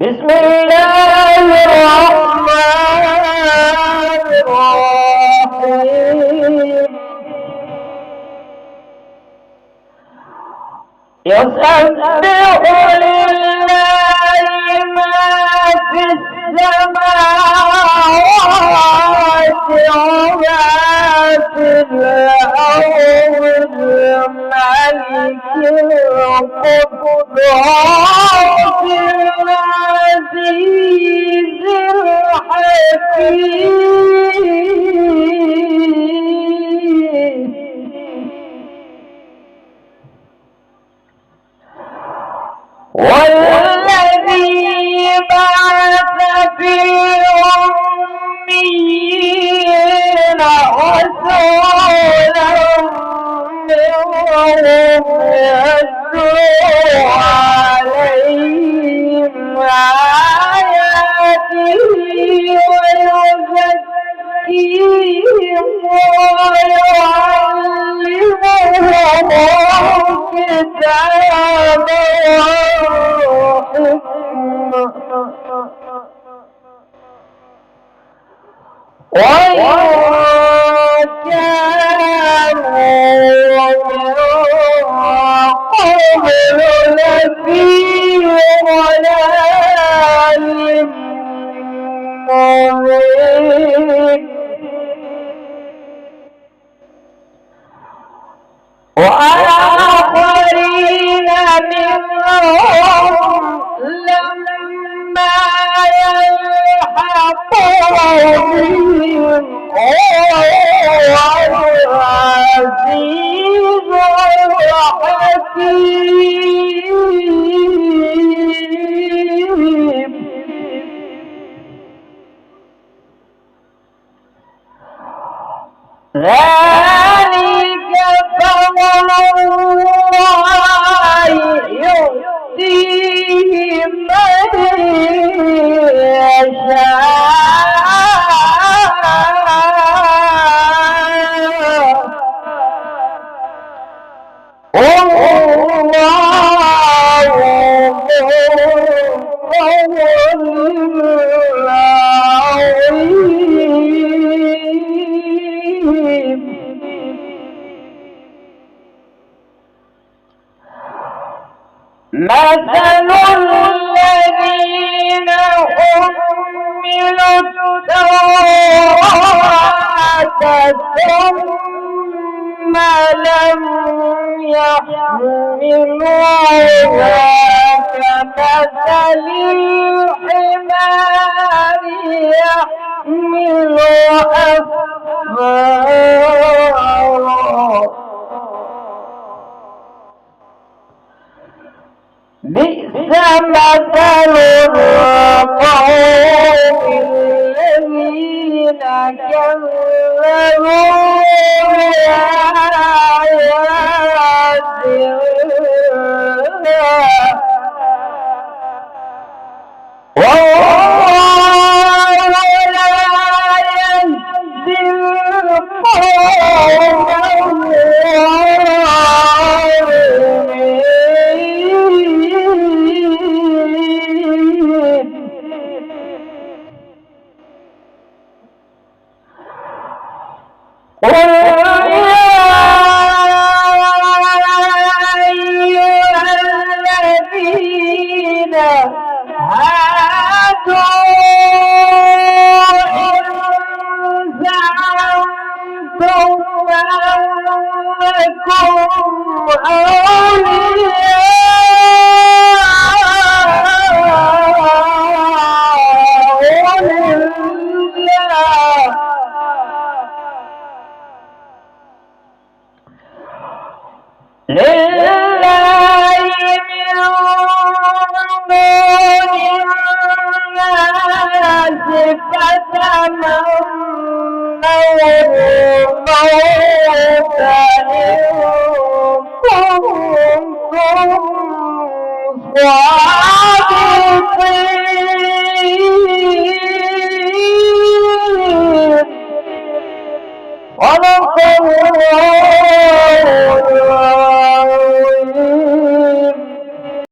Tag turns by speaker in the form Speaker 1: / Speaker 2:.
Speaker 1: بسم الله الرحمن الرحيم. يسبح لله ما في السماوات وما في الأرض الملك القدوس العزيز الحكيم. والذي بعث في الأميين رسولا منهم يتلو عليهم آياته ويزكيهم ويعلمهم الكتاب وإن كانوا قبل لفي ضلال مبين. وآخرين منهم لما يلحقوا بهم وهو العزيز الحكيم. ذلك فضل الله يؤتيه من يشاء والله ذو الفضل العظيم. مثل الذين حملوا التوراة ثم لم يحملوها كمثل الحمار يحمل أسفارا. بئس مثل القوم الذين كذبوا بآيات الله والله لا يهدي القوم قل يا أيها الذين هادوا إن زعمتم أنكم أولياء لله من دون الناس فتمنوا الموت إن كنتم صادقين. صدق الله